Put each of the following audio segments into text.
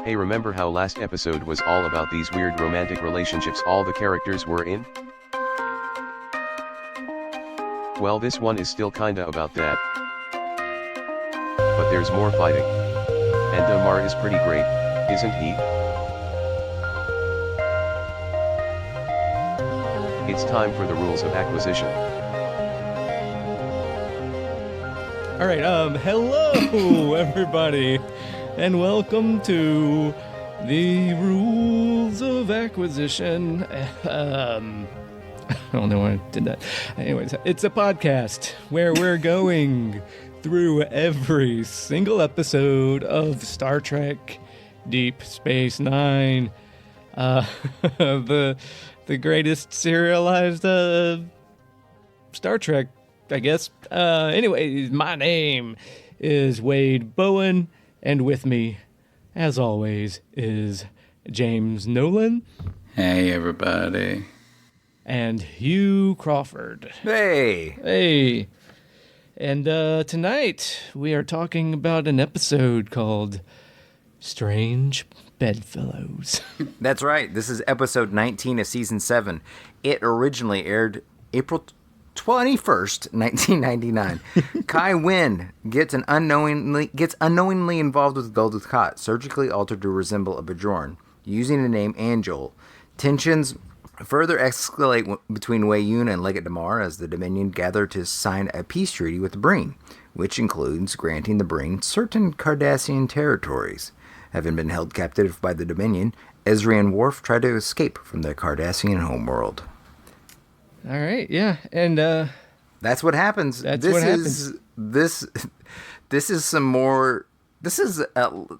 Hey, remember how last episode was all about these weird romantic relationships all the characters were in? Well, this one is still kinda about that. But there's more fighting. And Damar is pretty great, isn't he? It's time for the rules of acquisition. Alright, hello everybody, and welcome to the Rules of Acquisition. I don't know why I did that. Anyways, it's a podcast where we're going through every single episode of Star Trek Deep Space Nine, the greatest serialized Star Trek, I guess. Anyways, my name is Wade Bowen, and with me, as always, is James Nolan. Hey, everybody. And Hugh Crawford. Hey. And tonight, we are talking about an episode called Strange Bedfellows. That's right. This is episode 19 of season 7. It originally aired April 21st, 1999. Winn gets unknowingly involved with Dukat, surgically altered to resemble a Bajoran, using the name Angel. Tensions further escalate between Winn and Legate Damar as the Dominion gather to sign a peace treaty with the Breen, which includes granting the Breen certain Cardassian territories. Having been held captive by the Dominion, Ezri and Worf try to escape from their Cardassian homeworld. All right, yeah, and that's what happens. This is some more. This is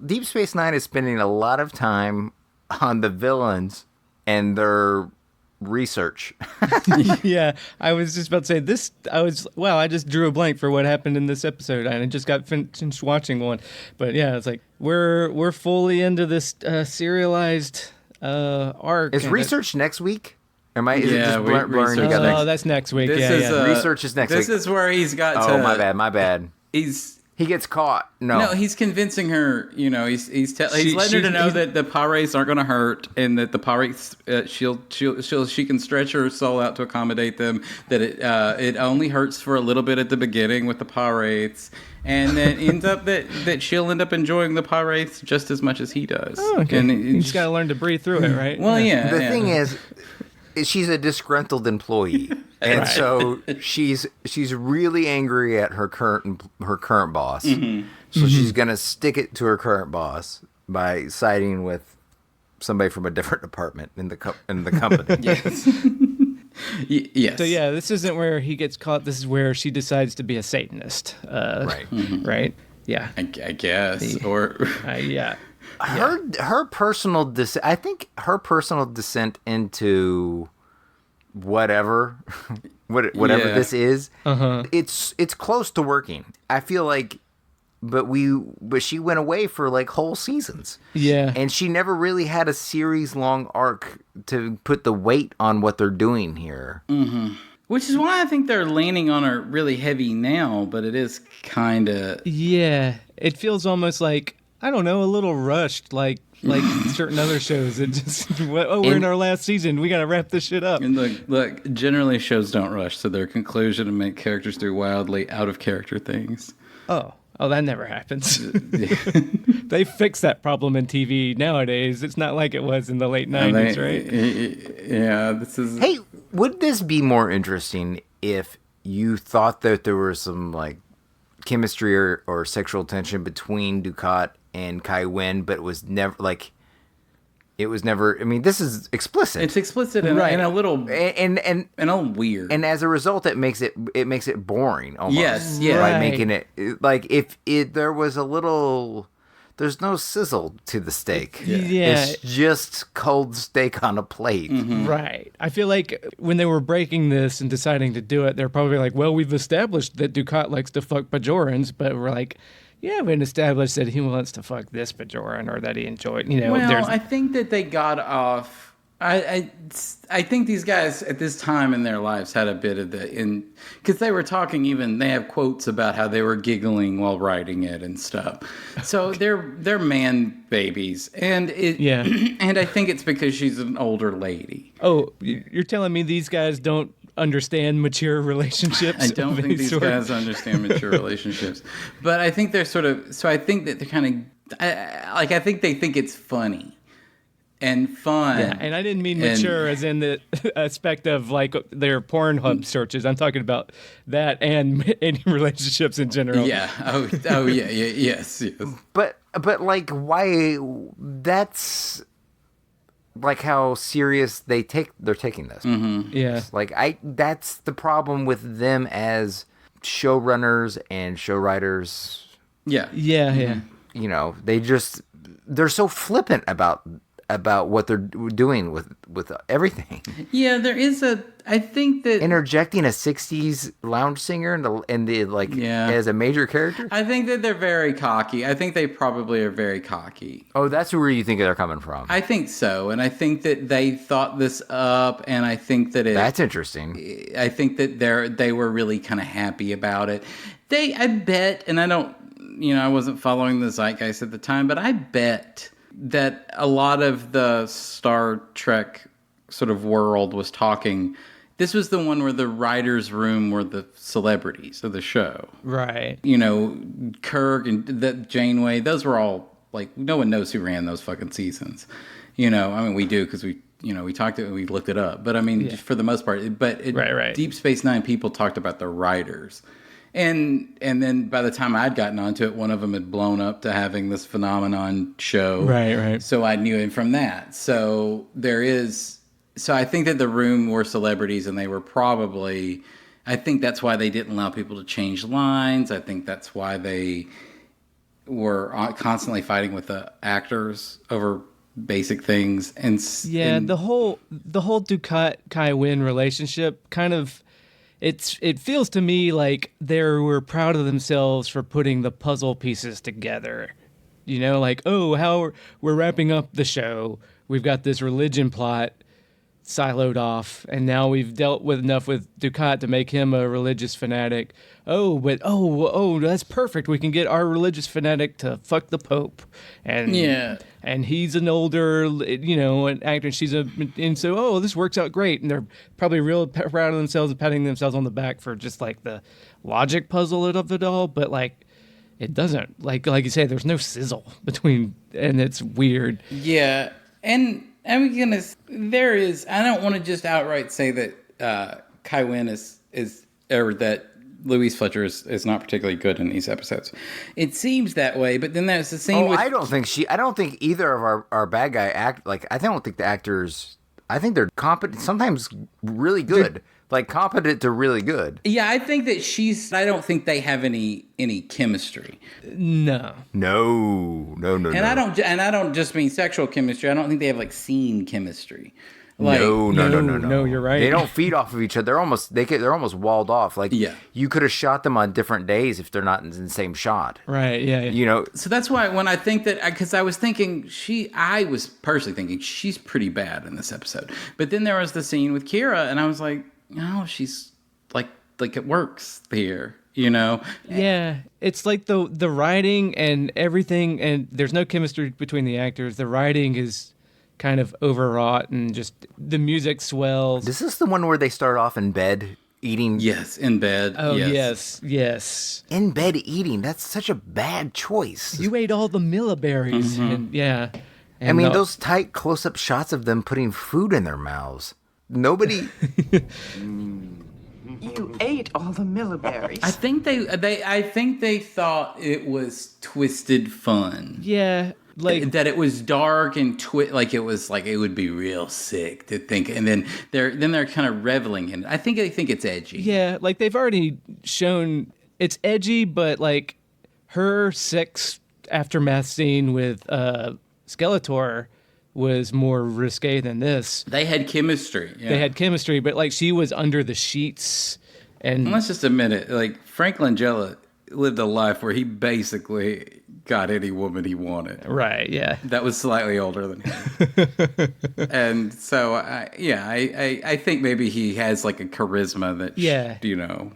Deep Space Nine is spending a lot of time on the villains and their research. Yeah, I was just about to say this. I just drew a blank for what happened in this episode, and I just got finished watching one. But yeah, it's like we're fully into this serialized arc. Is research next week? Is it just blurring research. together? Oh, that's next week. Research is next week. This is where he's got to... Oh, my bad. He gets caught. No, he's convincing her. You know, he's letting her to know that the pirates aren't going to hurt, and that the pirates she can stretch her soul out to accommodate them. That it only hurts for a little bit at the beginning with the pirates, and then ends up that she'll end up enjoying the pirates just as much as he does. Oh, okay. And you just got to learn to breathe through it, right? Well, yeah. The thing is, she's a disgruntled employee, and right. so she's really angry at her current boss. Mm-hmm. So she's gonna stick it to her current boss by siding with somebody from a different department in the company. Yes. Yes. So yeah, this isn't where he gets caught. This is where she decides to be a satanist. Right. Mm-hmm. Right. Yeah. I guess. Yeah. Her personal I think her personal descent into whatever this is, it's close to working. I feel like, but she went away for like whole seasons. Yeah. And she never really had a series long arc to put the weight on what they're doing here. Mm-hmm. Which is why I think they're leaning on her really heavy now, but it is kind of... Yeah. It feels almost like, I don't know, a little rushed, like certain other shows. It just, we're in our last season. We got to wrap this shit up. And look, generally shows don't rush to their conclusion and make characters do wildly out of character things. Oh, that never happens. They fix that problem in TV nowadays. It's not like it was in the late 90s, right? Yeah, this is... Hey, would this be more interesting if you thought that there was some like chemistry or sexual tension between Dukat and Winn, but it was never like... It was never... I mean, this is explicit. It's explicit and, right. and a little... And a little weird. And as a result, it makes it boring almost. Yes, yeah. By Right. making it... Like, if there was a little... There's no sizzle to the steak. Yeah. It's just cold steak on a plate. Mm-hmm. Right. I feel like when they were breaking this and deciding to do it, they're probably like, well, we've established that Dukat likes to fuck Bajorans, but we're like... Yeah, we established that he wants to fuck this Bajoran or that he enjoyed, Well, I think that they got off I think these guys at this time in their lives had a bit of because they were talking, even they have quotes about how they were giggling while writing it and stuff. So they're man babies, and and I think it's because she's an older lady. Oh, you're telling me these guys don't understand mature relationships? I don't think these guys understand mature relationships, but I think they're sort of. So I think that they're kind of I think they think it's funny and fun. Yeah, and I didn't mean mature as in the aspect of like their Pornhub searches. I'm talking about that and any relationships in general. Yeah. Oh yeah. Yes. But like, why? That's like how serious they're taking this. Mm-hmm. Yeah. Like that's the problem with them as showrunners and show writers. Yeah. Yeah. Yeah. You know, they're so flippant about what they're doing with everything. Yeah, there is I think that interjecting a 60s lounge singer as a major character. I think that they're very cocky. I think they probably are very cocky. Oh, that's where you think they're coming from. I think so, and I think that they thought this up, and I think that that's interesting. I think that they were really kind of happy about it. I bet, and I don't, I wasn't following the zeitgeist at the time, but I bet that a lot of the Star Trek sort of world was talking. This was the one where the writers' room were the celebrities of the show. Right. Kirk and Janeway, those were all, like, no one knows who ran those fucking seasons. I mean, we do because we talked we looked it up. But I mean, for the most part, right. Deep Space Nine people talked about the writers. And then by the time I'd gotten onto it, one of them had blown up to having this phenomenon show. Right. So I knew him from that. So I think that the room were celebrities, and they were probably, I think that's why they didn't allow people to change lines. I think that's why they were constantly fighting with the actors over basic things. The whole Dukat Kai Winn relationship kind of, it feels to me like they were proud of themselves for putting the puzzle pieces together. Like, oh, how we're wrapping up the show. We've got this religion plot siloed off, and now we've dealt with enough with Dukat to make him a religious fanatic. Oh, but that's perfect. We can get our religious fanatic to fuck the Pope, and he's an older, an actor. And so this works out great, and they're probably real proud of themselves and patting themselves on the back for just like the logic puzzle of it all. But like, it doesn't, like you say, there's no sizzle between, and it's weird. Yeah, and there is. I don't want to just outright say that Kai Winn is or that Louise Fletcher is not particularly good in these episodes. It seems that way, but then there's the scene. I don't think either of our bad guy act like. I don't think the actors. I think they're competent. Sometimes really good. Like competent to really good. Yeah, I think that I don't think they have any chemistry. No. And I don't just mean sexual chemistry. I don't think they have like scene chemistry. Like, no, you're right. They don't feed off of each other. They're almost walled off. Like, you could have shot them on different days if they're not in the same shot. Right. Yeah. So that's why when I think that, because I was thinking I was personally thinking she's pretty bad in this episode. But then there was the scene with Kira, and I was like, she's like it works here, Yeah, it's like the writing and everything, and there's no chemistry between the actors. The writing is kind of overwrought, and just the music swells. This is the one where they start off in bed eating. Yes, in bed. Oh, yes. In bed eating. That's such a bad choice. You ate all the milliberries, and yeah. And I mean, those tight close-up shots of them putting food in their mouths. Nobody. You ate all the milliberries. I think they thought it was twisted fun. Yeah, like that it was dark and like it was like it would be real sick to think, and then they're kind of reveling in it. I think they think it's edgy. Yeah, like they've already shown it's edgy, but like her sex aftermath scene with Skeletor was more risque than this. They had chemistry. Yeah. They had chemistry, but like she was under the sheets. And let's just admit it. Like Frank Langella lived a life where he basically got any woman he wanted. Right, yeah. That was slightly older than him. And so, I think maybe he has like a charisma that, you know.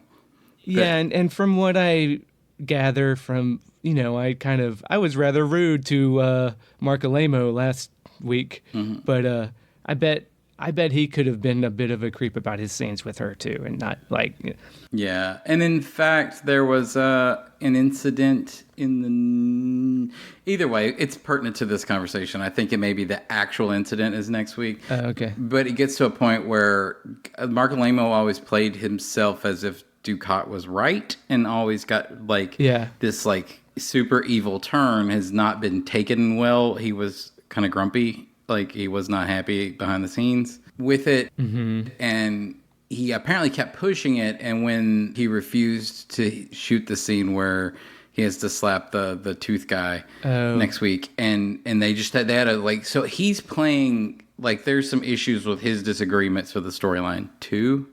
Yeah, and from what I gather from, you know, I was rather rude to Mark Alemo last week, but I bet he could have been a bit of a creep about his scenes with her too, and not like. Yeah, and in fact, there was an incident Either way, it's pertinent to this conversation. I think it may be the actual incident is next week. Okay. But it gets to a point where Mark Alemo always played himself as if Dukat was right, and always got like this like super evil turn has not been taken well. He was kind of grumpy. Like, he was not happy behind the scenes with it. And he apparently kept pushing it. And when he refused to shoot the scene where he has to slap the tooth guy next week, and they had a like, so he's playing like there's some issues with his disagreements with the storyline too.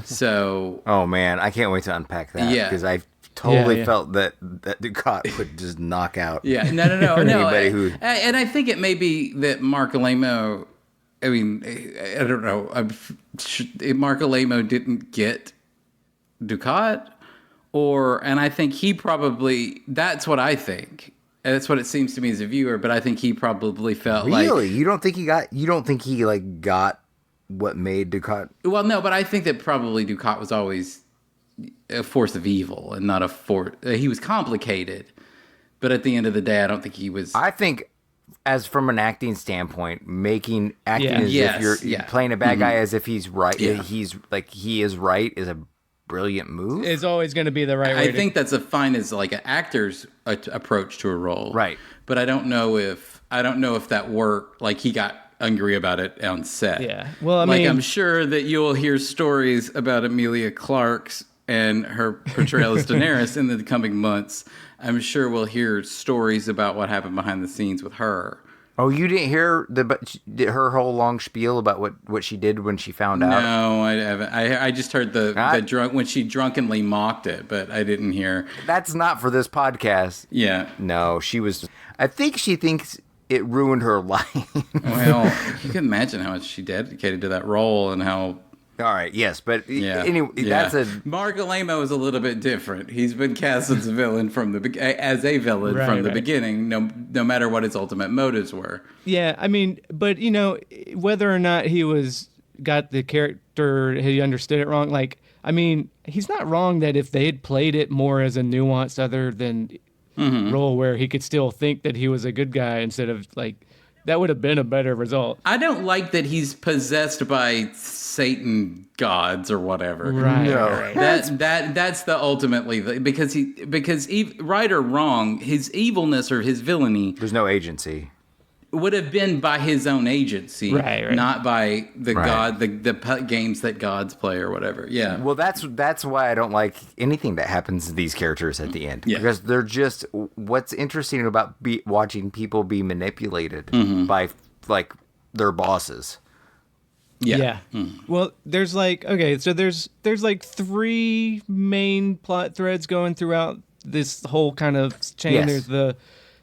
So, oh man, I can't wait to unpack that because I totally felt that Dukat would just knock out. No. Anybody who, and I think it may be that Mark Alemo. I mean, I don't know. Mark Alemo didn't get Dukat, and I think he probably. That's what I think. And that's what it seems to me as a viewer. But I think he probably felt like. Really, you don't think he got what made Dukat? Well, no, but I think that probably Dukat was always a force of evil and not a force. He was complicated, but at the end of the day, I don't think he was. I think, as from an acting standpoint, acting as if you're playing a bad guy as if he's right, he's like he is right, is a brilliant move. It's always going to be the right way. I think that's fine as like an actor's approach to a role, right? But I don't know if that worked. Like, he got angry about it on set. Yeah. Well, I mean, I'm sure that you'll hear stories about Emilia Clarke's and her portrayal as Daenerys in the coming months. I'm sure we'll hear stories about what happened behind the scenes with her. Oh, you didn't hear her whole long spiel about what she did when she found out? No, I haven't. I just heard the drunk when she drunkenly mocked it, but I didn't hear. That's not for this podcast. Yeah. No, she was. I think she thinks it ruined her life. Well, you can imagine how much she dedicated to that role and how. All right, yes, but anyway, that's Mark Alemo is a little bit different. He's been cast as a villain from the beginning, no matter what his ultimate motives were. Yeah, I mean, but you know, whether or not he got the character, he understood it wrong. Like, I mean, he's not wrong that if they had played it more as a nuanced other than role where he could still think that he was a good guy instead of like. That would have been a better result. I don't like that he's possessed by Satan gods or whatever. Right. No. Right. That's the ultimately because right or wrong, his evilness or his villainy. There's no agency. Would have been by his own agency, right. Not by the god, the games that gods play or whatever. Yeah. Well, that's why I don't like anything that happens to these characters at the end because they're just. What's interesting about watching people be manipulated by like their bosses. Yeah. Well, there's like there's like 3 main plot threads going throughout this whole kind of chain. Yes.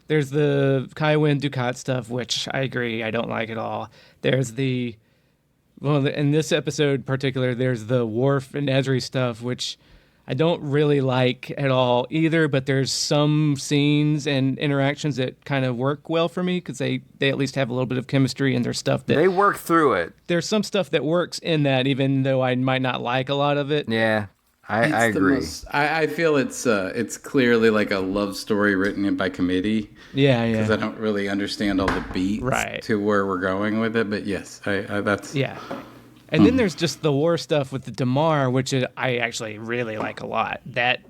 There's the Kai Winn Dukat stuff, which I agree, I don't like at all. There's in this episode in particular, there's the Worf and Ezri stuff, which I don't really like at all either, but there's some scenes and interactions that kind of work well for me because they at least have a little bit of chemistry and there's stuff that... They work through it. There's some stuff that works in that, even though I might not like a lot of it. Yeah. I agree. I feel it's clearly like a love story written by committee. Yeah. Because I don't really understand all the beats to where we're going with it. But yes, that's... Yeah. And then there's just the war stuff with the Damar, which I actually really like a lot. That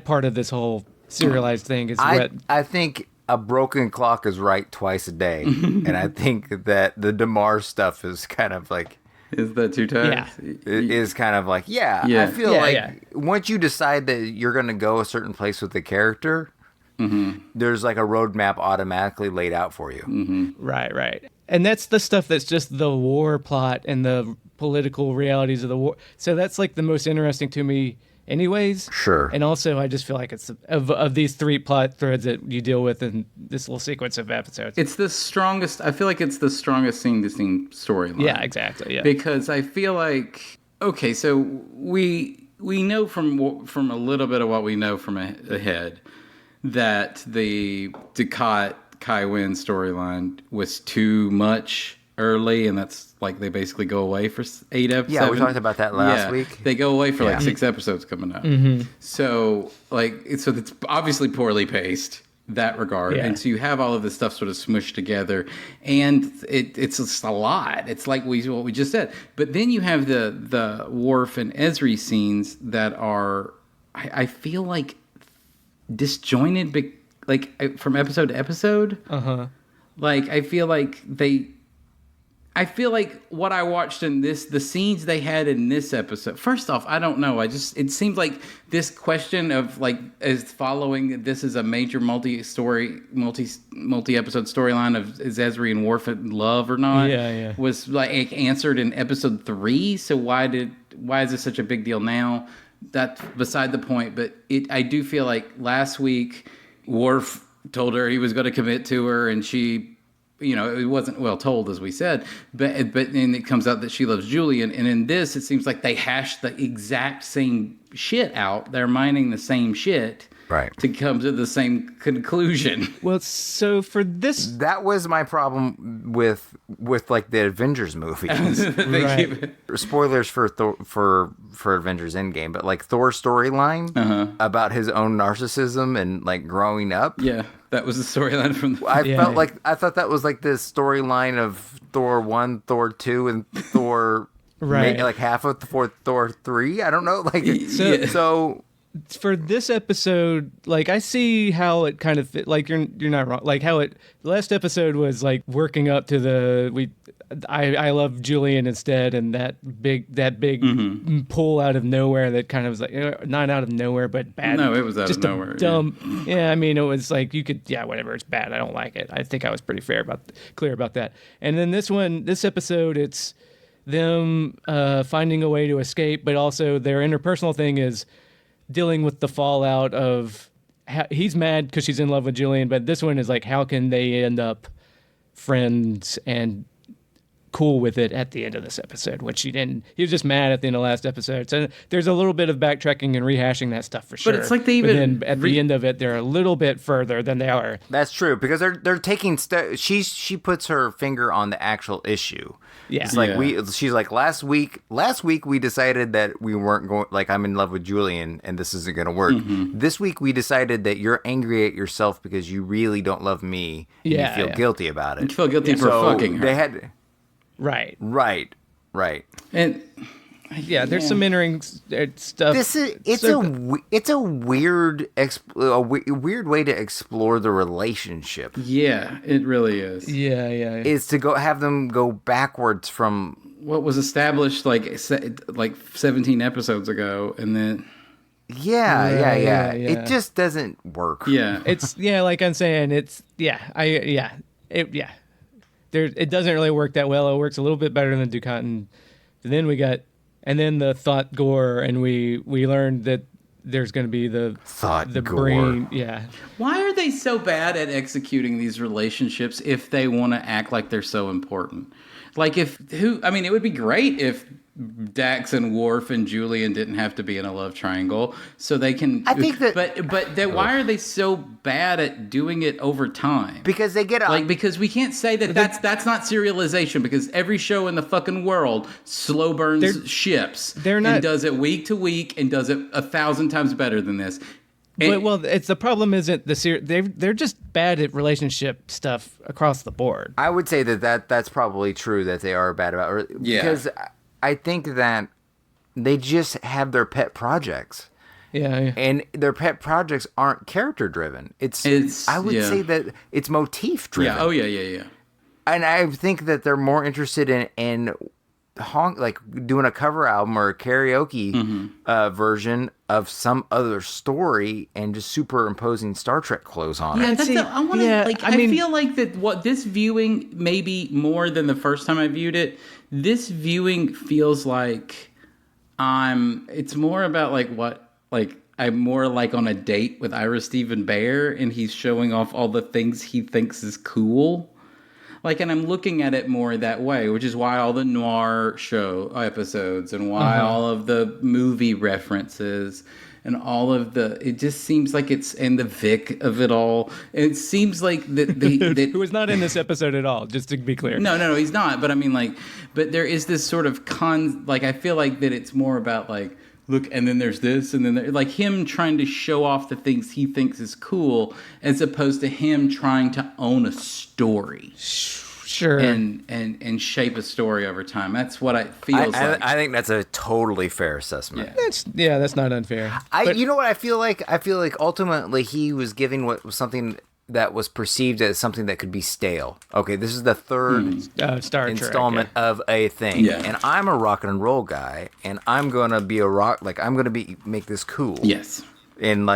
part of this whole serialized thing is what... I think a broken clock is right twice a day. And I think that the Damar stuff is kind of like... Is that 2 times? Yeah. It is kind of like, I feel once you decide that you're going to go a certain place with the character, there's like a roadmap automatically laid out for you. Right. And that's the stuff that's just the war plot and the political realities of the war. So that's like the most interesting to me anyways. Sure. And also, I just feel like it's of these 3 plot threads that you deal with in this little sequence of episodes. It's the strongest. I feel like it's the strongest scene-to-scene storyline. Yeah, exactly. Yeah. Because I feel like, okay, so we know from a little bit of what we know from ahead that the Dukat Kai Winn storyline was too much early, and that's like they basically go away for 8 episodes. Yeah, we talked about that last week. They go away for like 6 episodes coming up. So so it's obviously poorly paced that regard, and so you have all of this stuff sort of smushed together, and it's just a lot. It's like what we just said, but then you have the Worf and Ezri scenes that are, I feel like, disjointed, like from episode to episode. Like I feel like what I watched in the scenes they had in this episode. First off, I don't know. It seems like this question of like is following this is a major multi-episode storyline of is Ezri and Worf in love or not? Yeah. Was like answered in episode 3. So why is this such a big deal now? That's beside the point. But I do feel like last week Worf told her he was going to commit to her, and she, it wasn't well told, as we said, but and it comes out that she loves Julian. And in this, it seems like they hashed the exact same shit out. They're mining the same shit, right, to come to the same conclusion. Well, so for this, that was my problem with like the Avengers movies. right. Spoilers for for Avengers Endgame, but like Thor's storyline about his own narcissism and like growing up. Yeah, that was the storyline from. I thought that was like this storyline of Thor 1, Thor 2, and Thor. Right. Maybe like half of Thor 3. I don't know. Like so. For this episode, like I see how it kind of fit. Like you're not wrong. Like how the last episode was like working up to I love Julian instead, and that big pull out of nowhere that kind of was like not out of nowhere but bad. No, it was out just of nowhere. Dumb. Yeah, I mean it was like you could whatever. It's bad. I don't like it. I think I was pretty clear about that. And then this episode, it's them finding a way to escape, but also their interpersonal thing is dealing with the fallout of he's mad because she's in love with Julian, but this one is like how can they end up friends and cool with it at the end of this episode, which he didn't. He was just mad at the end of last episode. So there's a little bit of backtracking and rehashing that stuff for sure. But it's like they even at the end of it, they're a little bit further than they are. That's true, because they're taking she puts her finger on the actual issue. Yeah. It's like she's like last week we decided that we weren't going, like I'm in love with Julian and this isn't going to work. This week we decided that you're angry at yourself because you really don't love me and you feel guilty about it. You feel guilty for fucking her. They had Right. And there's some entering stuff. It's a weird way to explore the relationship. Yeah, it really is. Yeah. Is to have them go backwards from what was established like 17 episodes ago, and then yeah. It just doesn't work. Yeah, it's like I'm saying. It's it doesn't really work that well. It works a little bit better than Dukat, and then the Thot Gor, and we learned that there's going to be the Thot Gor. brain. Yeah. Why are they so bad at executing these relationships if they want to act like they're so important? Like it would be great if Dax and Worf and Julian didn't have to be in a love triangle, so they can. I think that, but why are they so bad at doing it over time? Because they get because we can't say that's not serialization, because every show in the fucking world slow burns ships. They're not, and does it week to week and does it 1,000 times better than this. It's the problem isn't the series. They're just bad at relationship stuff across the board. I would say that's probably true that they are bad about it. Yeah. Because I think that they just have their pet projects. Yeah. And their pet projects aren't character driven. I would say that it's motif driven. Yeah. Oh yeah. And I think that they're more interested in like doing a cover album or a karaoke version of some other story and just superimposing Star Trek clothes on it. I feel like that what this viewing, maybe more than the first time I viewed it, this viewing feels like it's more about like what I'm more like on a date with Ira Stephen Bear, and he's showing off all the things he thinks is cool. And I'm looking at it more that way, which is why all the noir show episodes and why all of the movie references and all of it just seems like it's, and the Vic of it all. It seems like that who was not in this episode at all, just to be clear. No, he's not. But I mean, but there is this sort of I feel like that it's more about look, and then there's this, and then him trying to show off the things he thinks is cool, as opposed to him trying to own a story. Sure. And shape a story over time. That's what it feels like. I think that's a totally fair assessment. Yeah. That's not unfair. You know what I feel like? I feel like ultimately he was giving what was something that was perceived as something that could be stale. Okay, this is the third Star installment Trek, of a thing. Yeah. And I'm a rock and roll guy, and I'm going to be I'm going to make this cool. Yes. And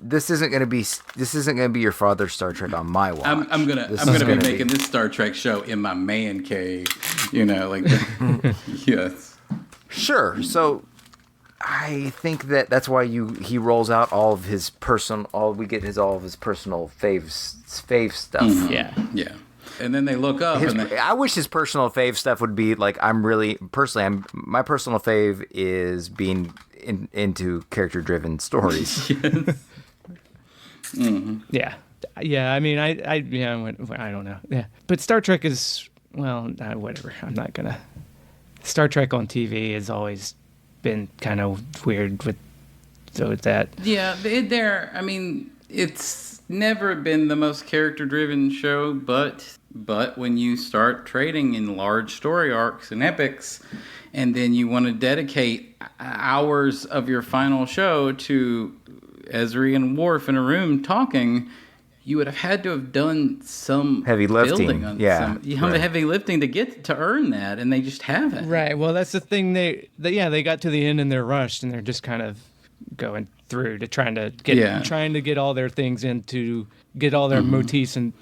this isn't going to be your father's Star Trek on my watch. I'm gonna be making this Star Trek show in my man cave, yes. Sure. So I think that's why he rolls out all of his personal. All we get is all of his personal fave stuff. Mm-hmm. Yeah. And then they look up. I wish his personal fave stuff would be my personal fave is being into character-driven stories. Yes. Mm-hmm. Yeah. I mean, I don't know. Yeah, but Star Trek is whatever. I'm not gonna. Star Trek on TV has always been kind of weird with that. Yeah, I mean, it's never been the most character-driven show, but when you start trading in large story arcs and epics, and then you want to dedicate hours of your final show to Ezri and Worf in a room talking, you would have had to have done some heavy lifting. Heavy lifting to earn that, and they just haven't. Right. Well, that's the thing. They got to the end and they're rushed, and they're just kind of going through to trying to get all their things get all their motifs and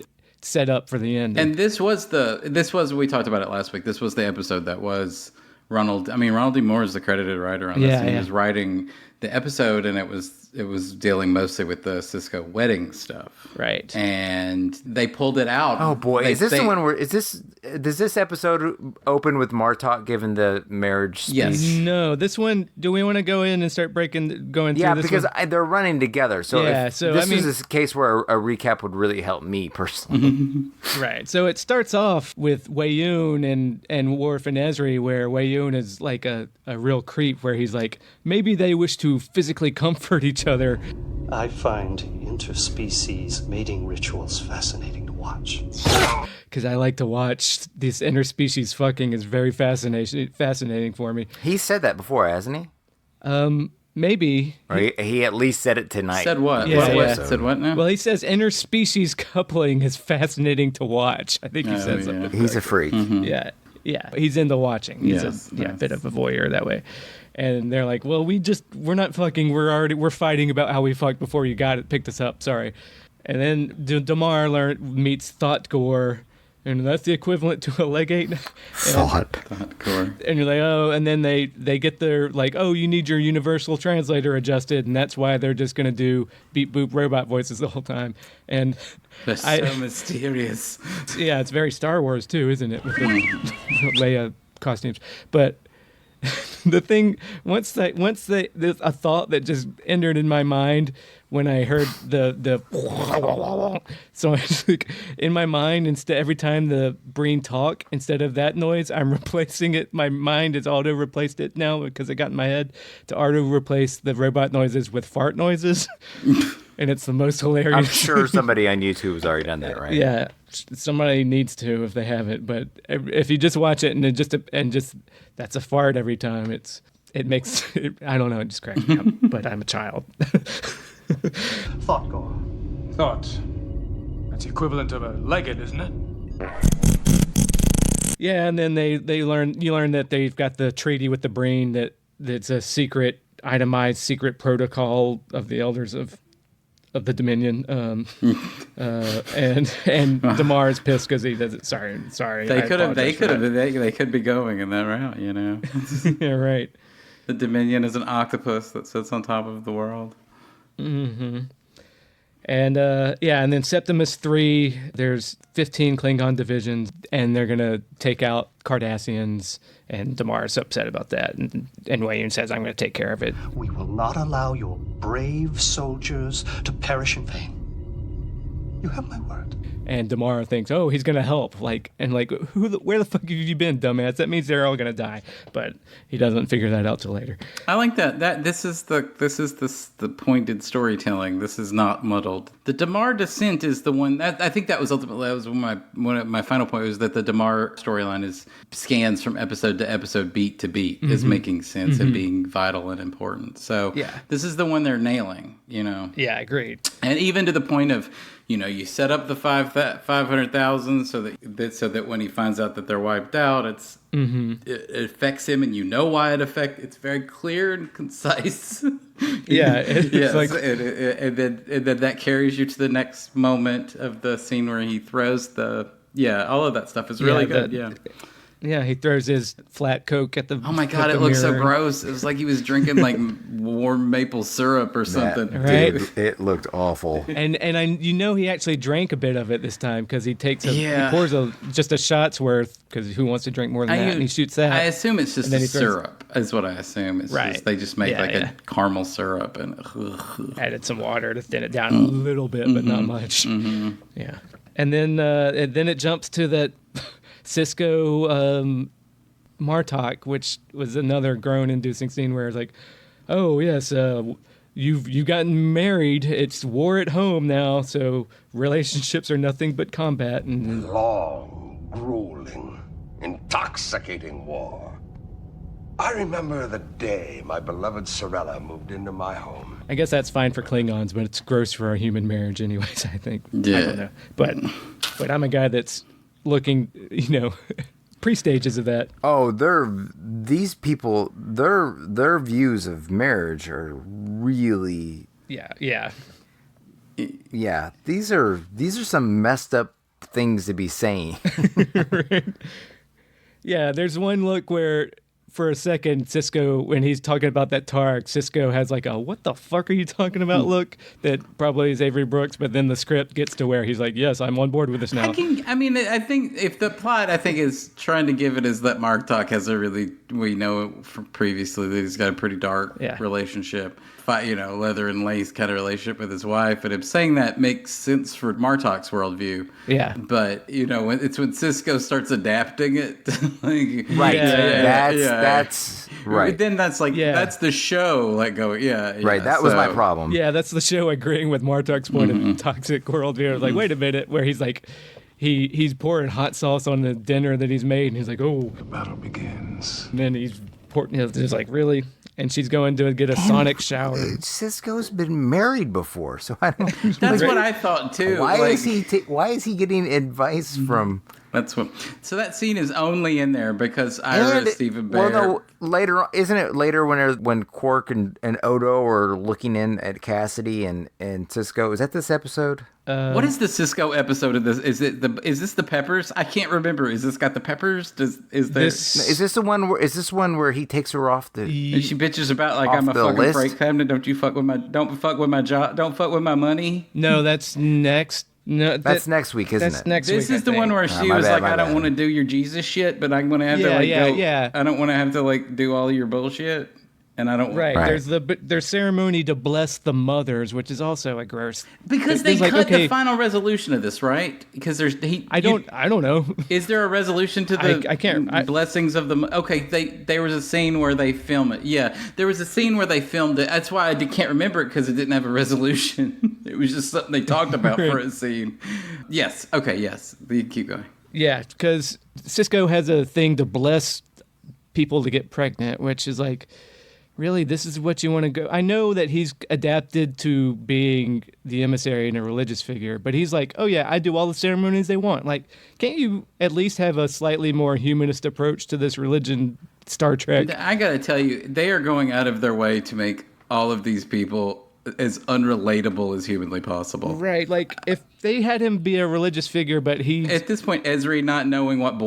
set up for the end. And this was we talked about it last week. This was the episode that was Ronald D. Moore is the credited writer on this. And he was writing the episode, and it was dealing mostly with the Sisko wedding stuff. Right. And they pulled it out. Oh boy, is this the one where does this episode open with Martok giving the marriage speech? Yes. No, this one, do we want to go in and start going through this? Yeah, because they're running together. So this is a case where a recap would really help me personally. Right. So it starts off with Winn and Worf and Ezri, where Winn is like a real creep, where he's like, maybe they wish to physically comfort each other. I find interspecies mating rituals fascinating to watch. Because I like to watch this interspecies fucking is very fascinating for me. He said that before, hasn't he? Maybe. Or he at least said it tonight. Said what? Yeah. Said what now? Well, he says interspecies coupling is fascinating to watch. I think he said something. He's a freak. Mm-hmm. Yeah. He's into watching. He's a bit of a voyeur that way. And they're like, well, we're not fucking. We're fighting about how we fucked before you picked us up. Sorry. And then Damar meets Thot Gor, and that's the equivalent to a legate. Thot Gor. And you're like, oh, and then they get their you need your universal translator adjusted, and that's why they're just gonna do beep boop robot voices the whole time. And that's so mysterious. Yeah, it's very Star Wars too, isn't it? With the Leia costumes, but. The thing, a thought that just entered in my mind when I heard the so I just, in my mind, every time the Breen talk, instead of that noise, I'm replacing it. My mind has auto replaced it now because it got in my head to auto replace the robot noises with fart noises. And it's the most hilarious. I'm sure somebody on YouTube has already done that, right? Yeah, somebody needs to if they haven't. But if you just watch it and just that's a fart every time. It makes I don't know. It just cracks me up. But I'm a child. Thot Gor. Thought. That's the equivalent of a legate, isn't it? Yeah, and then you learn that they've got the treaty with the Breen that's a secret, itemized secret protocol of the elders of the Dominion, and Damar is pissed because he doesn't. Sorry. They could be going in that route, you know. Yeah, right. The Dominion is an octopus that sits on top of the world. Mm-hmm. And and then Septimus 3, there's 15 Klingon divisions, and they're going to take out Cardassians, and Damar is upset about that. And Winn says, I'm going to take care of it. We will not allow your brave soldiers to perish in vain. You have my word. And Damar thinks, oh, he's going to help. Where the fuck have you been, dumbass? That means they're all going to die. But he doesn't figure that out till later. I like that. This is the pointed storytelling. This is not muddled. The Damar descent is the one that I think that was ultimately one of my final point was that the Damar storyline scans from episode to episode, beat to beat, is making sense and being vital and important. So this is the one they're nailing. Yeah, agreed. And even to the point of, you set up the 500,000 so that when he finds out that they're wiped out, it affects him, and why it affects. It's very clear and concise. It's like, and then that carries you to the next moment of the scene where he throws all of that stuff is really good. Yeah, he throws his flat Coke at the. Oh my God, it looks so gross. It was like he was drinking like warm maple syrup or something. Right? Dude, it looked awful. And he actually drank a bit of it this time because he he pours just a shot's worth because who wants to drink more than that? And he shoots that. I assume it's just a syrup, is what I assume. It's right. Just, they just make a caramel syrup and added some water to thin it down a little bit, but not much. Mm-hmm. Yeah, and then it jumps to that. Sisko Martok, which was another groan-inducing scene where it's like, oh yes, you've gotten married. It's war at home now, so relationships are nothing but combat. And long, grueling, intoxicating war. I remember the day my beloved Sorella moved into my home. I guess that's fine for Klingons, but it's gross for our human marriage, anyways. I think. Yeah. I don't know, but I'm a guy that's looking, pre-stages of that. Oh, these people, their views of marriage are really yeah. These are some messed up things to be saying. Right. Yeah, there's one look where for a second, Sisko, when he's talking about that Targ, Sisko has like a "what the fuck are you talking about?" look that probably is Avery Brooks, but then the script gets to where he's like, "Yes, I'm on board with this now." I think if the plot, is trying to give it is that Martok has we know from previously that he's got a pretty dark relationship. Leather and lace kind of relationship with his wife, and him saying that makes sense for Martok's worldview. Yeah, but when Sisko starts adapting it, right? That's right. Then that's that's the show. Right. That was my problem. Yeah, that's the show agreeing with Martok's point of toxic worldview. I was like, wait a minute, where he's like, he's pouring hot sauce on the dinner that he's made, and he's like, oh, the battle begins. And then he's pouring, just like, really. And she's going to get a sonic shower. Sisko's been married before, so I don't. That's what I thought too. Why is he getting advice from? That's what. So that scene is only in there because Ira Stephen Bear. Well, no. Later, isn't it later when Quark and Odo are looking in at Kasidy and Sisko? Is that this episode? What is the Sisko episode of this? Is this the Peppers? I can't remember. Is this got the Peppers? Is this the one where he takes her off the? And she bitches about I'm a fucking list? freight cabinet. Don't fuck with my job. Don't fuck with my money. No, that's next. No, that's next week, isn't it? Next week. This is the one where she was like, I don't want to do your Jesus shit, but I'm going to have to I don't want to have to do all your bullshit. And I don't. Right. There's ceremony to bless the mothers, which is also a gross. Because they cut the final resolution of this, right? Because I don't know. Is there a resolution to the blessings of the? Okay, there was a scene where they film it. Yeah, there was a scene where they filmed it. That's why I can't remember it because it didn't have a resolution. It was just something they talked about for a scene. Yes. Okay. Yes. You keep going. Yeah, because Sisko has a thing to bless people to get pregnant, which is like. Really, this is what you want to go? I know that he's adapted to being the emissary and a religious figure, but he's like, oh yeah, I do all the ceremonies they want. Like, can't you at least have a slightly more humanist approach to this religion, Star Trek? I gotta tell you, they are going out of their way to make all of these people as unrelatable as humanly possible. Right, like if they had him be a religious figure, but he at this point, Ezri not knowing what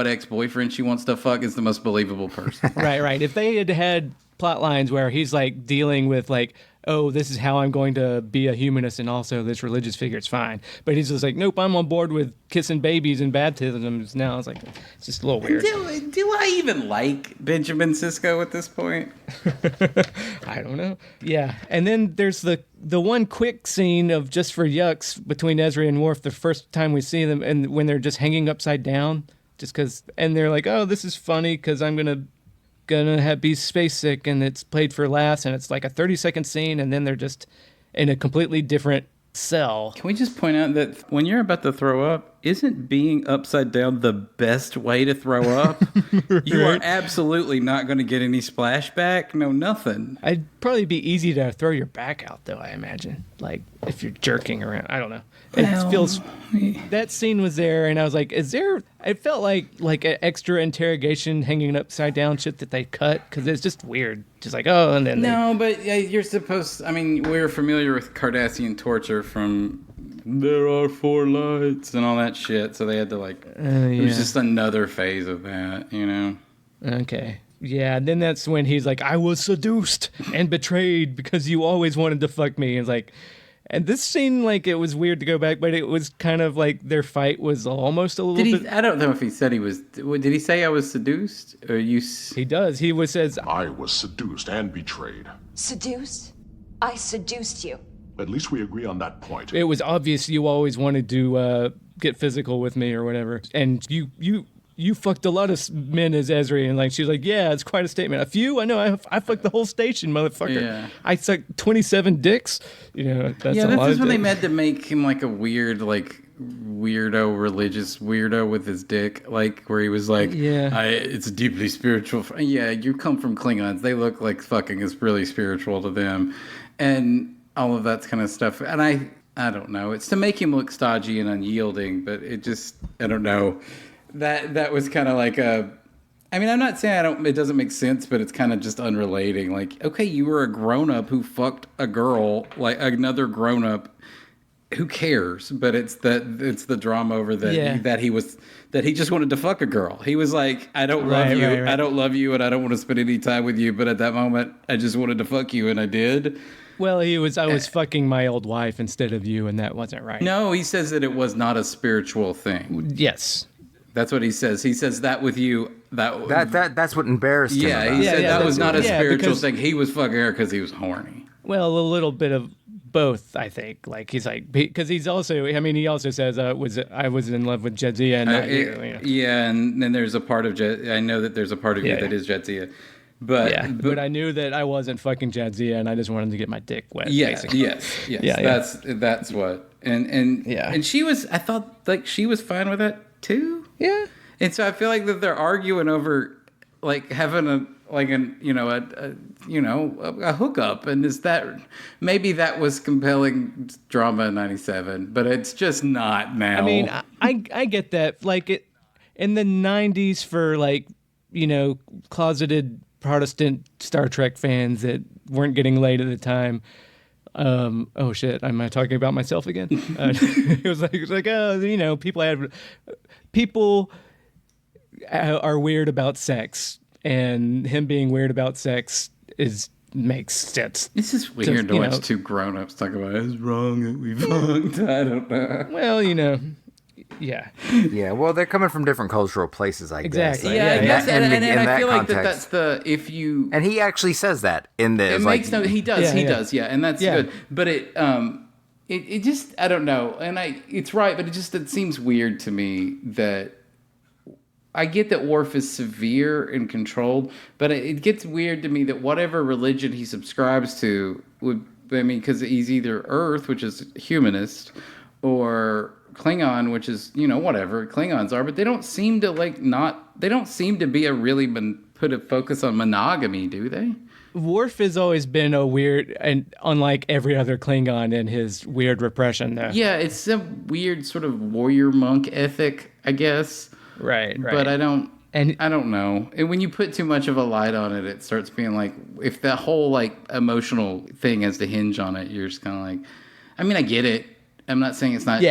ex-boyfriend she wants to fuck is the most believable person. Right. If they had plot lines where he's like dealing with like, oh, this is how I'm going to be a humanist and also this religious figure. It's fine. But he's just like, nope, I'm on board with kissing babies and baptisms now. It's like, it's just a little weird. Do I even like Benjamin Sisko at this point? I don't know. Yeah. And then there's the one quick scene of just for yucks between Ezri and Worf the first time we see them, and when they're just hanging upside down just because, and they're like, oh, this is funny because I'm gonna be space sick, and it's played for laughs, and it's like a 30-second scene, and then they're just in a completely different cell. Can we just point out that when you're about to throw up, isn't being upside down the best way to throw up? Right. You are absolutely not going to get any splashback. No, nothing. I'd probably be easy to throw your back out, though, I imagine. Like, if you're jerking around. I don't know. It feels... That scene was there, and I was like, is there... It felt like an extra interrogation hanging upside down shit that they cut, because it's just weird. Just like, oh, and then... No, but you're supposed... I mean, we're familiar with Cardassian torture from... There are 4 lights and all that shit, so they had to like... It was just another phase of that, you know? Okay. Yeah, and then that's when he's like, I was seduced and betrayed because you always wanted to fuck me. And it's like... And this scene, like, it was weird to go back, but it was kind of like their fight was almost a little bit... I don't know if he said he was... Did he say I was seduced? Or you... He does. He says... I was seduced and betrayed. Seduced? I seduced you. At least we agree on that point. It was obvious you always wanted to get physical with me or whatever. And you fucked a lot of men as Ezri. And like she was like, yeah, it's quite a statement. A few? I know. I fucked the whole station, motherfucker. Yeah. I sucked 27 dicks. You know, that's a lot of when they meant to make him like a weird, like, weirdo, religious weirdo with his dick. Like, where he was like, it's deeply spiritual. Yeah, you come from Klingons. They look like fucking is really spiritual to them. And... all of that kind of stuff. And I don't know. It's to make him look stodgy and unyielding, but it just, I don't know. That was kind of like a... I mean, I'm not saying it doesn't make sense, but it's kind of just unrelating. Like, okay, you were a grown-up who fucked a girl, like another grown-up. Who cares? But it's the drama over that he just wanted to fuck a girl. He was like, I don't love you. Right. I don't love you, and I don't want to spend any time with you. But at that moment, I just wanted to fuck you, and I did. Well, I was fucking my old wife instead of you, and that wasn't right. No, he says that it was not a spiritual thing. Yes. That's what he says. He says that with you. That's what embarrassed him. Yeah, he said that was not a spiritual thing. He was fucking her because he was horny. Well, a little bit of both, I think. Like he's like, because he's also. I mean, he also says, I was in love with Jadzia, and not you. You know? Yeah, and then there's a part of I know that there's a part of you that is Jadzia. But I knew that I wasn't fucking Jadzia, and I just wanted to get my dick wet. Yes. That's what. And she was. I thought like she was fine with that too. Yeah. And so I feel like that they're arguing over like having a hookup, and is that maybe that was compelling drama in '97, but it's just not now. I mean, I get that. Like it in the '90s for like closeted Protestant Star Trek fans that weren't getting laid at the time. Oh shit, am I talking about myself again? It was like oh, people are weird about sex, and him being weird about sex makes sense. This is weird to watch two grown-ups talk about it's wrong that we fucked. I don't know. Well, yeah. Yeah, well, they're coming from different cultural places, I guess. Exactly. Yeah, I guess. And I feel like that's the, if you... And he actually says that in this. It makes no... He does, and that's good. But it just, I don't know. And it's right, but it seems weird to me that... I get that Worf is severe and controlled, but it gets weird to me that whatever religion he subscribes to because he's either Earth, which is humanist, or Klingon, which is, whatever Klingons are, but they don't seem to they don't seem to be put a focus on monogamy, do they? Worf has always been a weird, and unlike every other Klingon in his weird repression, though. Yeah, it's some weird sort of warrior monk ethic, I guess. Right. But I don't know. And when you put too much of a light on it, it starts being like, if that whole like emotional thing has to hinge on it, you're just kind of like, I mean, I get it. I'm not saying it's not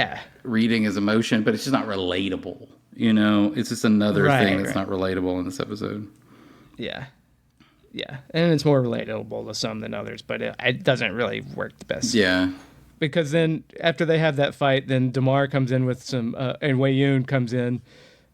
reading as emotion, but it's just not relatable. It's just another thing that's not relatable in this episode. Yeah. Yeah, and it's more relatable to some than others, but it doesn't really work the best. Yeah. Because then after they have that fight, then Damar comes in with some, and Winn comes in,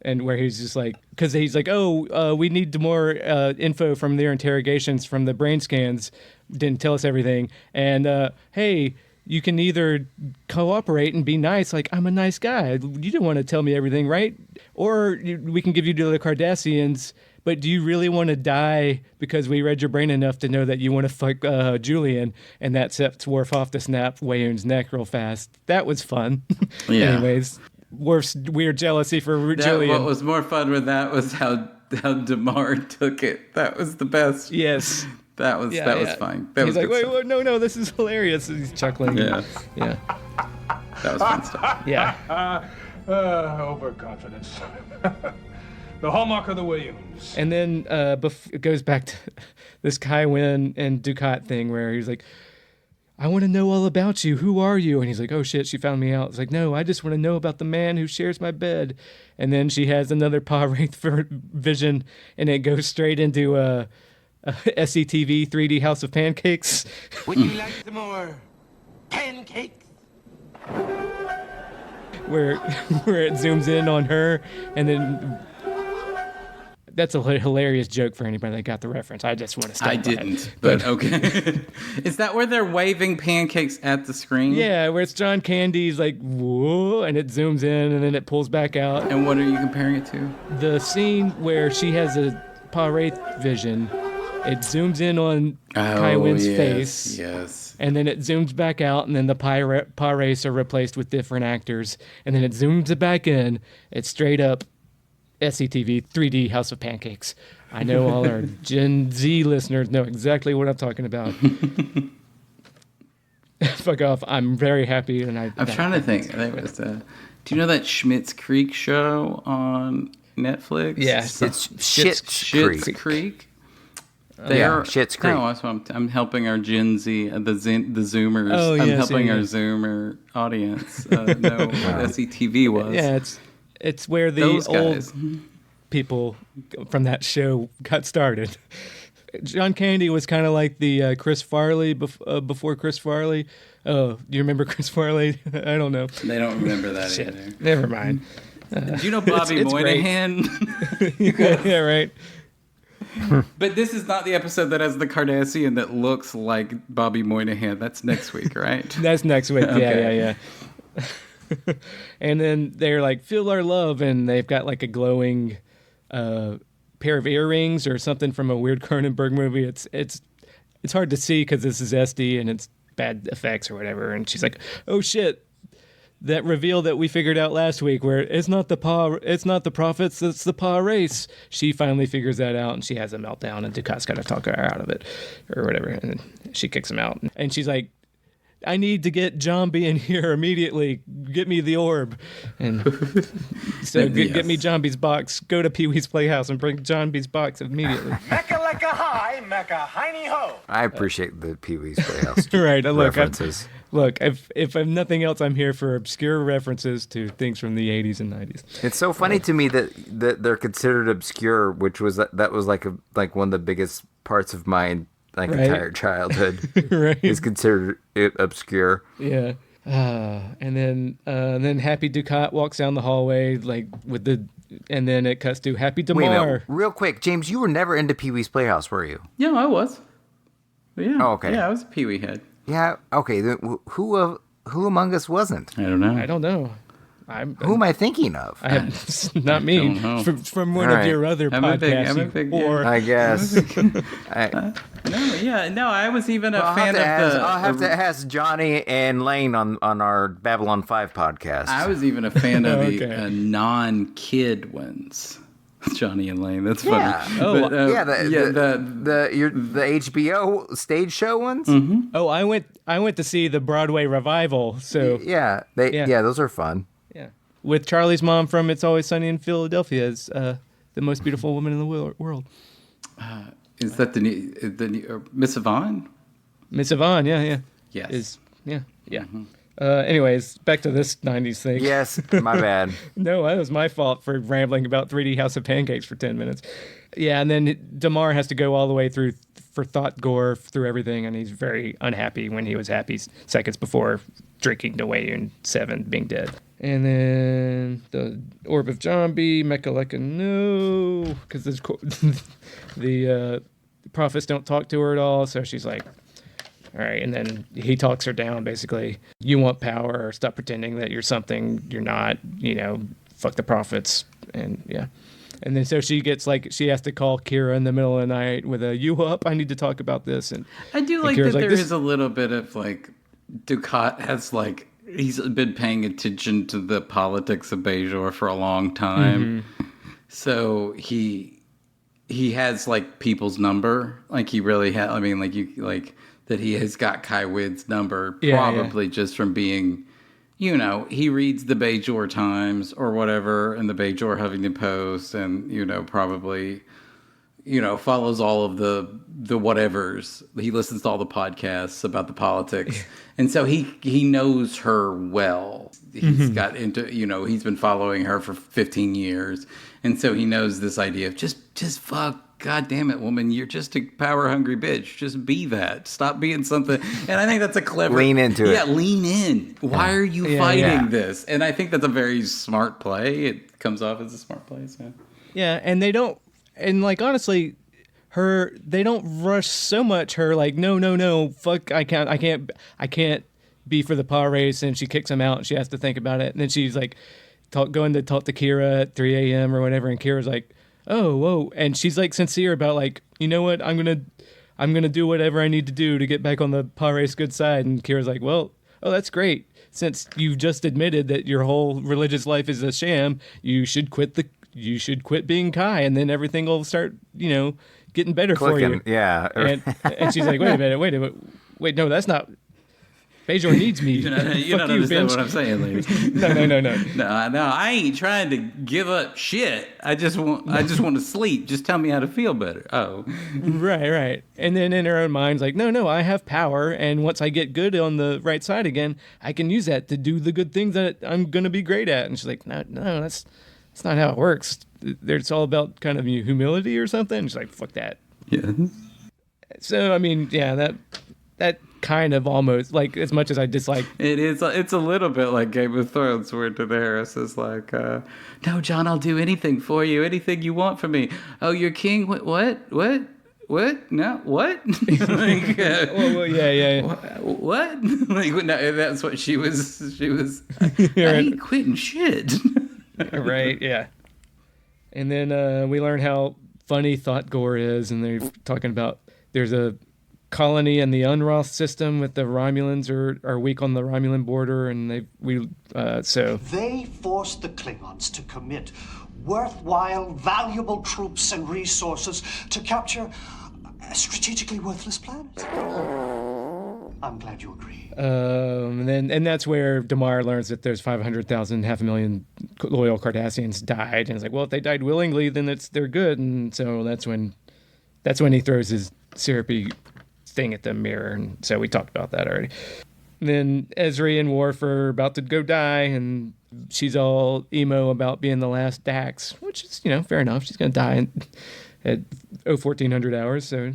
and where he's just like, because he's like, we need more info from their interrogations from the brain scans. Didn't tell us everything, and hey, you can either cooperate and be nice, like I'm a nice guy. You didn't want to tell me everything, right? Or we can give you to the Cardassians. But do you really want to die because we read your brain enough to know that you want to fuck Julian? And that sets Worf off to snap Wynn's neck real fast. That was fun. Yeah. Anyways, Worf's weird jealousy for Julian. What was more fun with that was how Damar took it. That was the best. Yes. That was fine. That He's was like, wait, no, this is hilarious. And he's chuckling. Yeah. Yeah. That was fun stuff. Yeah. Overconfidence. The hallmark of the Williams. And then it goes back to this Kai Winn and Dukat thing where he's like, I want to know all about you. Who are you? And he's like, oh shit, she found me out. It's like, no, I just want to know about the man who shares my bed. And then she has another paw wraith vision, and it goes straight into SCTV 3D House of Pancakes. Would you like some more pancakes? where it zooms in on her, and then that's a hilarious joke for anybody that got the reference. I just want to stop. I didn't, but okay. Is that where they're waving pancakes at the screen? Yeah, where it's John Candy's like, whoa, and it zooms in and then it pulls back out. And what are you comparing it to? The scene where she has a paw wraith vision. It zooms in on Kai Winn's face. Yes. And then it zooms back out, and then the paw wraiths are replaced with different actors. And then it zooms it back in. It's straight up SCTV 3D House of Pancakes. I know all our Gen Z listeners know exactly what I'm talking about. Fuck off. I'm very happy. And I'm trying to think. There was do you know that Schmitt's Creek show on Netflix? Yes. It's Schitt's Creek. Schitt's Creek. No, that's what I'm helping our Gen Z, the Zoomers. Oh, I'm yes, helping yeah. our Zoomer audience know what SCTV was. Yeah, it's where the old people from that show got started. John Candy was kind of like the Chris Farley before Chris Farley. Oh, do you remember Chris Farley? I don't know. They don't remember that Shit. either. Never mind. Do you know Bobby Moynihan? Yeah, right. But this is not the episode that has the Cardassian that looks like Bobby Moynihan. That's next week, right? That's next week. Okay. Yeah. And then they're like, feel our love, and they've got like a glowing pair of earrings or something from a weird Cronenberg movie. It's hard to see because this is SD and it's bad effects or whatever. And she's like, oh shit. That reveal that we figured out last week, where it's not the prophets, it's the paw race. She finally figures that out, and she has a meltdown, and Dukat's got to talk her out of it, or whatever. And she kicks him out, and she's like, "I need to get Zombie in here immediately. Get me the orb." And so get me Zombie's box. Go to Pee Wee's Playhouse and bring Zombie's box immediately. Mecca like a high, Mecca hiney ho. I appreciate the Pee Wee's Playhouse Right, references. Look, if I'm nothing else, I'm here for obscure references to things from the 80s and 90s. It's so funny to me that they're considered obscure, which was that was like one of the biggest parts of my entire childhood. Right. Is considered obscure. Yeah. And then Happy Dukat walks down the hallway and then it cuts to Happy Damar. Wait a minute, real quick, James, you were never into Pee Wee's Playhouse, were you? Yeah, I was. Yeah. Oh, okay. Yeah, I was a Pee Wee head. Yeah. Okay. Who among us wasn't? I don't know. I don't know. Who am I thinking of? Not me. From one of your other podcasts. I guess. I was even a fan of I'll have to ask Johnny and Lane on our Babylon 5 podcast. I was even a fan of the non-kid ones. Johnny and Lane. That's funny. Yeah. The HBO stage show ones. Mm-hmm. Oh, I went to see the Broadway revival. So those are fun. Yeah, with Charlie's mom from It's Always Sunny in Philadelphia as the most beautiful woman in the world. Is that the new Miss Yvonne? Miss Yvonne, yeah. Yes. Yeah. Mm-hmm. Anyways, back to this 90s thing. Yes, my bad. No, that was my fault for rambling about 3D House of Pancakes for 10 minutes. Yeah, and then Damar has to go all the way through for Thot Gor through everything, and he's very unhappy when he was happy seconds before drinking away in 7 being dead. And then the Orb of Zombie, Mechaleka, no, because the prophets don't talk to her at all, so she's like, all right, and then he talks her down, basically. You want power, stop pretending that you're something you're not, fuck the prophets, and yeah. And then so she gets she has to call Kira in the middle of the night with a, you up, I need to talk about this. And I do like that there is a little bit of Dukat has he's been paying attention to the politics of Bajor for a long time. Mm-hmm. So he has people's number. He really has, that he has got Kai Winn's number, probably just from being, he reads the Bajor Times or whatever and the Bajor Huffington Post and, probably, follows all of the whatevers. He listens to all the podcasts about the politics. And so he knows her well. He's got into, he's been following her for 15 years. And so he knows this idea of just fuck. God damn it, woman, you're just a power-hungry bitch. Just be that. Stop being something. And I think that's a clever... Lean into it. Yeah, lean in. Why are you fighting this? And I think that's a very smart play. It comes off as a smart play, so... Yeah, and they don't... And, honestly, they don't rush so much her, no, fuck, I can't be for the power race, and she kicks him out, and she has to think about it. And then she's, going to talk to Kira at 3 a.m. or whatever, and Kira's like... Oh, whoa. And she's sincere about you know what? I'm gonna do whatever I need to do to get back on the Pare's good side. And Kira's like, well, that's great. Since you've just admitted that your whole religious life is a sham, you should quit being Kai, and then everything will start, getting better for you. Yeah. And she's like, wait a minute. Wait, no, that's not. Bajor needs me. You don't understand what I'm saying, lady. No. No, I ain't trying to give up shit. I just want to sleep. Just tell me how to feel better. Oh. Right. And then in her own mind's no, I have power, and once I get good on the right side again, I can use that to do the good things that I'm gonna be great at. And she's like, no, that's not how it works. It's all about kind of humility or something. And she's like, fuck that. Yeah. So I mean, yeah, that kind of almost as much as I dislike it is, it's a little bit like Game of Thrones where Daenerys is no, John, I'll do anything for you, anything you want from me. Oh, you're king? What no, what? Well, yeah. What? No, that's what she was I ain't quitting shit. Right, yeah. And then we learn how funny Thot Gor is, and they're talking about there's a colony in the Unroth system with the Romulans are weak on the Romulan border, and they forced the Klingons to commit worthwhile, valuable troops and resources to capture a strategically worthless planet. I'm glad you agree. And that's where Damar learns that there's 500,000, 500,000 loyal Cardassians died, and it's well, if they died willingly, then they're good, and so that's when he throws his syrupy thing at the mirror, and so we talked about that already. And then Ezri and Worf are about to go die, and she's all emo about being the last Dax, which is, fair enough. She's gonna die at 1400 hours. So,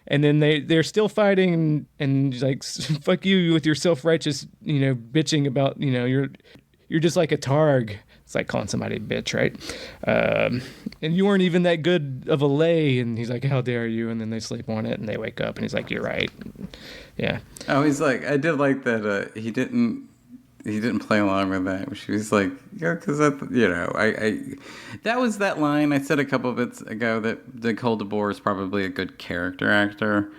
and then they're still fighting, and she's like, "Fuck you with your self-righteous, bitching about, you're just like a Targ." It's like calling somebody a bitch, right? And you weren't even that good of a lay. And he's like, how dare you? And then they sleep on it, and they wake up, and he's like, you're right. Yeah. Oh, he's like, I did like that. He didn't play along with that. She was like, yeah, because that was that line I said a couple of bits ago that Nicole DeBoer is probably a good character actor,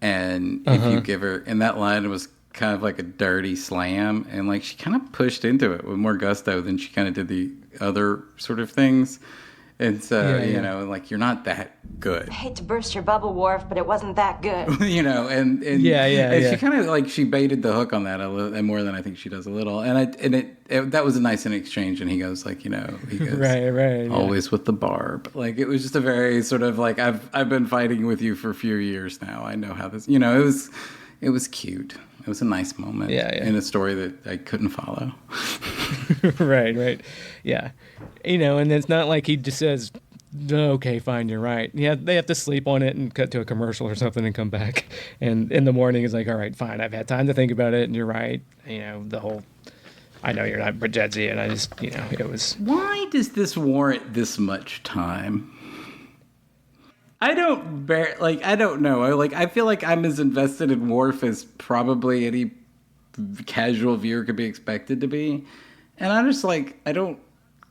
and if you give her, and that line was kind of like a dirty slam, and she kind of pushed into it with more gusto than she kind of did the other sort of things. And so, you're not that good. I hate to burst your bubble, Worf, but it wasn't that good. and she kind of she baited the hook on that a little, and more than I think she does a little. And that was a nice exchange. And he goes he goes right, always with the barb. It was just a very sort of I've been fighting with you for a few years now. I know how this. It was cute. It was a nice moment in a story that I couldn't follow. Right. Yeah. And it's not like he just says, okay, fine, you're right. Yeah, they have to sleep on it and cut to a commercial or something and come back. And in the morning, it's like, all right, fine, I've had time to think about it, and you're right. The whole, I know you're not Bridgetzi, and I just, it was... Why does this warrant this much time? I don't know. I feel like I'm as invested in Worf as probably any casual viewer could be expected to be. And I'm just like, I don't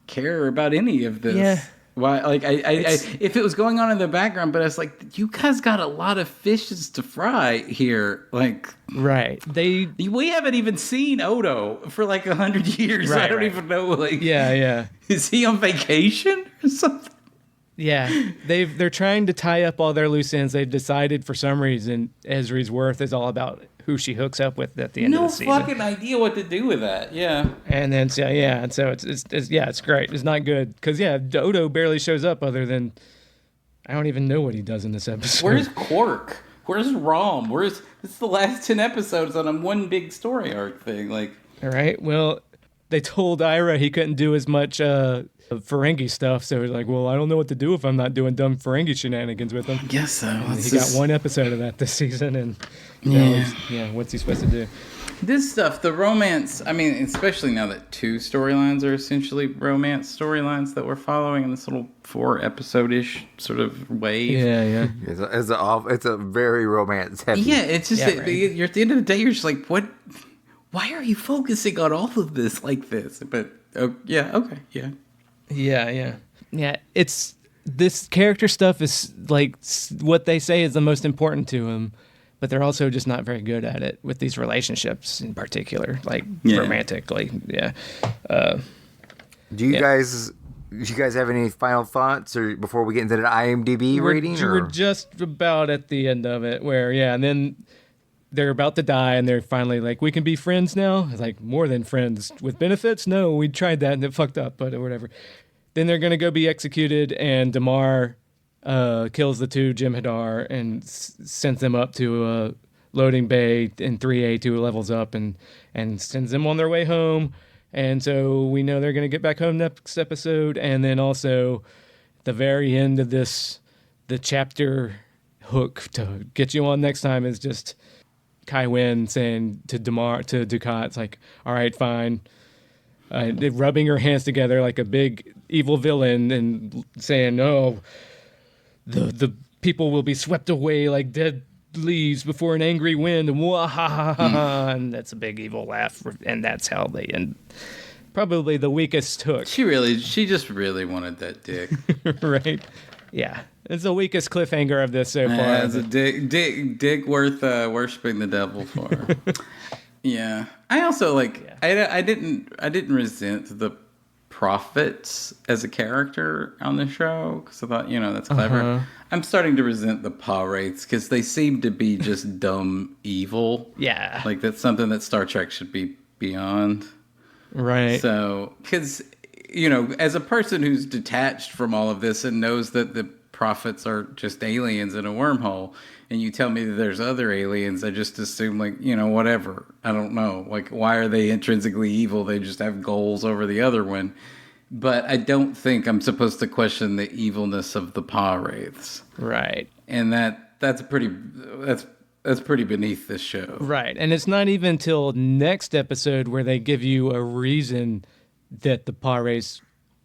care about any of this. Yeah. Why? Like, if it was going on in the background, but it's like, you guys got a lot of fishes to fry here. Like, right? We haven't even seen Odo for like 100 years. Right, I don't even know. Like, yeah. Is he on vacation or something? Yeah, they're trying to tie up all their loose ends. They've decided for some reason Ezri's worth is all about who she hooks up with at the end of the season. No fucking idea what to do with that. Yeah. And then so it's great. It's not good because Odo barely shows up other than I don't even know what he does in this episode. Where's Quark? Where's Rom? This is the last 10 episodes on a one big story arc thing. Like, all right. Well, they told Ira he couldn't do as much Ferengi stuff, so he's like, well, I don't know what to do if I'm not doing dumb Ferengi shenanigans with him. I guess so. He got one episode of that this season, and what's he supposed to do? This stuff, the romance, I mean, especially now that 2 storylines are essentially romance storylines that we're following in this little 4-episode-ish sort of wave. Yeah. It's a very romance heavy. Yeah, it's just you're at the end of the day, you're just like, what? Why are you focusing on all of this like this? But Yeah. It's this character stuff is like what they say is the most important to him, but they're also just not very good at it with these relationships in particular, like romantically. Yeah. Do you guys have any final thoughts, or before we get into the IMDb rating? We're just about at the end of it, where and then they're about to die, and they're finally like, we can be friends now? It's like, more than friends. With benefits? No, we tried that, and it fucked up, but whatever. Then they're going to go be executed, and Damar kills the 2 Jem'Hadar and sends them up to a loading bay in 3A 2 levels up and sends them on their way home. And so we know they're going to get back home next episode. And then also, the very end of this, the chapter hook to get you on next time is just Kai Winn saying to Dukat, it's like, all right, fine. Rubbing her hands together like a big evil villain and saying, oh, the people will be swept away like dead leaves before an angry wind. And that's a big evil laugh. And that's how they end. Probably the weakest hook. She just really wanted that dick. Right? Yeah. It's the weakest cliffhanger of this so far. It's a dick worth worshiping the devil for. Yeah. I also I didn't resent the prophets as a character on the show because I thought, that's clever. Uh-huh. I'm starting to resent the paw wraiths because they seem to be just dumb evil. Yeah. Like that's something that Star Trek should be beyond. Right. So, because, as a person who's detached from all of this and knows that the prophets are just aliens in a wormhole, and you tell me that there's other aliens, I just assume, whatever. I don't know. Like, why are they intrinsically evil? They just have goals over the other one. But I don't think I'm supposed to question the evilness of the paw wraiths. Right. And that's pretty beneath this show. Right. And it's not even till next episode where they give you a reason that the paw wraiths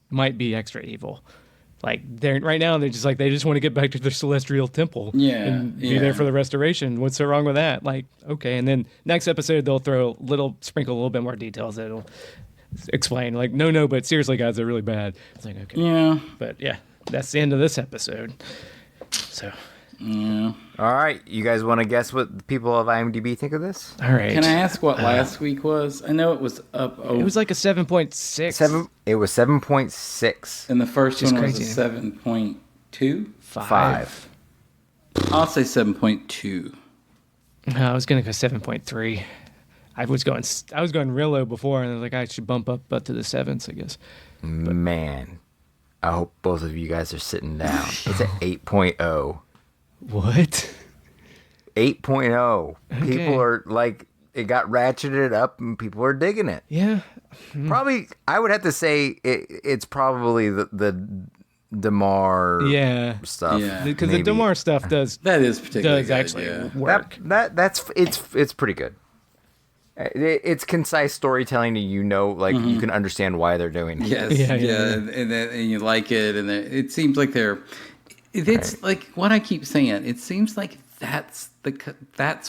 might be extra evil. Like right now, they just want to get back to their celestial temple and be there for the restoration. What's so wrong with that? Like, okay. And then next episode, they'll sprinkle a little bit more details that'll explain. Like, no, but seriously, guys, they're really bad. It's like, okay. Yeah. But yeah, that's the end of this episode. So. Yeah. All right. You guys want to guess what the people of IMDb think of this? All right. Can I ask what last week was? I know it was up. It was like a 7.6. It was 7.6. And the first one was a 7.2? 5. I'll say 7.2. I was going to go 7.3. I was going real low before, and I was like, I should bump up to the 7s, I guess. But, man, I hope both of you guys are sitting down. It's an 8.0. What? 8.0. Okay. People are like, it got ratcheted up and people are digging it. Yeah. Probably, I would have to say it's probably the Damar stuff. Yeah. Because the Damar stuff does actually work. It's pretty good. It's concise storytelling, and you can understand why they're doing it. Yes, and you like it, and it seems like it's like what I keep saying. It seems like that's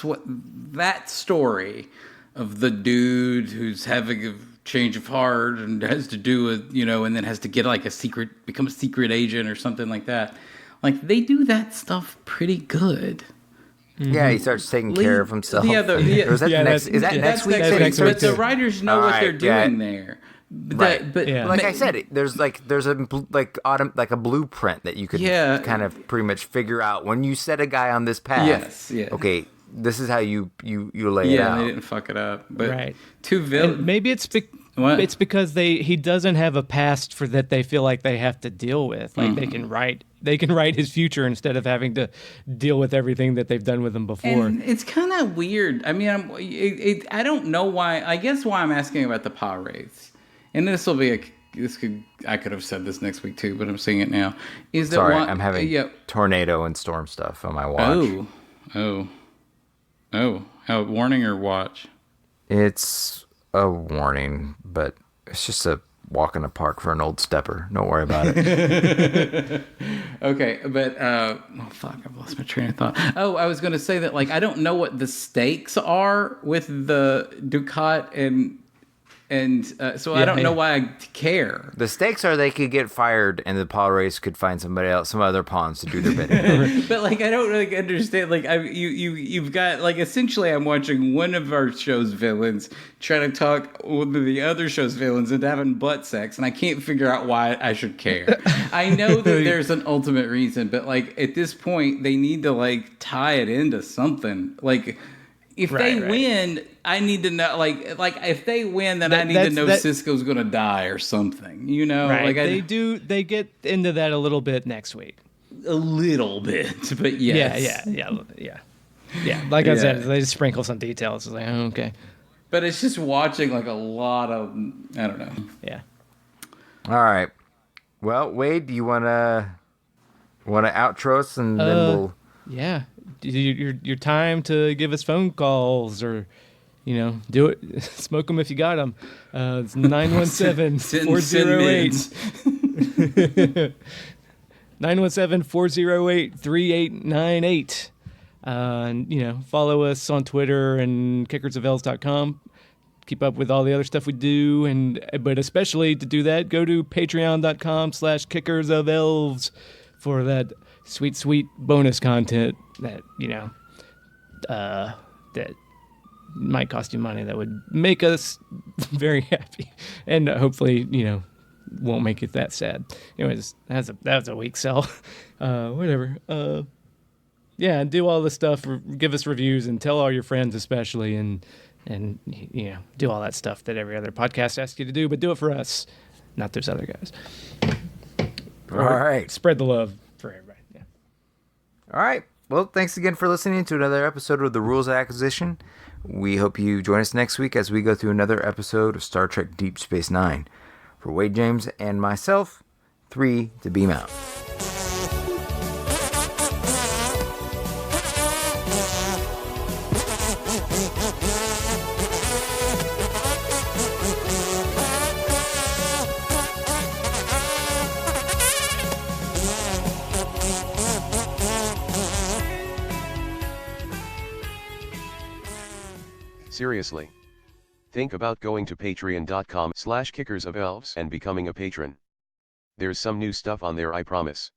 what that story of the dude who's having a change of heart and has to do with and then has to get like become a secret agent or something like that. Like they do that stuff pretty good. Yeah, he starts taking care of himself. Is that next week? But the writers know what they're doing there. But like I said, there's a blueprint that you could kind of pretty much figure out when you set a guy on this path. Yes, yeah. Okay, this is how you lay it out. Yeah, they didn't fuck it up. But two villains. Maybe it's because he doesn't have a past for that they feel like they have to deal with. Like they can write his future instead of having to deal with everything that they've done with him before. And it's kind of weird. I mean, I don't know why. I guess why I'm asking about the power wraiths, and I could have said this next week too, but I'm saying it now. I'm having tornado and storm stuff on my watch. Oh, warning or watch? It's a warning, but it's just a walk in the park for an old stepper. Don't worry about it. Okay, but I've lost my train of thought. Oh, I was going to say that I don't know what the stakes are with the Dukat so I don't know why I care. The stakes are they could get fired and the power race could find some other pawns to do their bidding. But I don't really understand. You've got essentially I'm watching one of our show's villains trying to talk with the other show's villains into having butt sex, and I can't figure out why I should care. I know that there's an ultimate reason, but at this point they need to tie it into something. If they win, I need to know. If they win, then I need to know Sisko's going to die or something. Right. They get into that a little bit next week. A little bit, but yes. Yeah. Like I said, they just sprinkle some details. It's okay. But it's just watching a lot of I don't know. Yeah. All right. Well, Wade, do you wanna outro us and then we'll. Yeah. Your time to give us phone calls or, do it. Smoke them if you got them. It's 917-408. 917-408-3898. And, follow us on Twitter and kickersofels.com. Keep up with all the other stuff we do. But especially to do that, go to patreon.com/kickersofels for that sweet bonus content that that might cost you money that would make us very happy and hopefully won't make it that sad. Anyways, that was a weak sell. Whatever. Do all this stuff. Give us reviews and tell all your friends especially and do all that stuff that every other podcast asks you to do, but do it for us, not those other guys. All right. Spread the love for everybody. Yeah. All right. Well, thanks again for listening to another episode of The Rules of Acquisition. We hope you join us next week as we go through another episode of Star Trek Deep Space Nine. For Wade James and myself, 3 to beam out. Seriously. Think about going to patreon.com/kickersofelves and becoming a patron. There's some new stuff on there, I promise.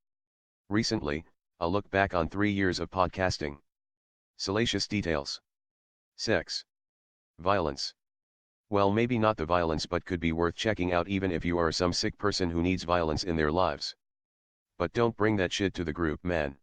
Recently, a look back on 3 years of podcasting. Salacious details. Sex. Violence. Well, maybe not the violence, but could be worth checking out even if you are some sick person who needs violence in their lives. But don't bring that shit to the group, man.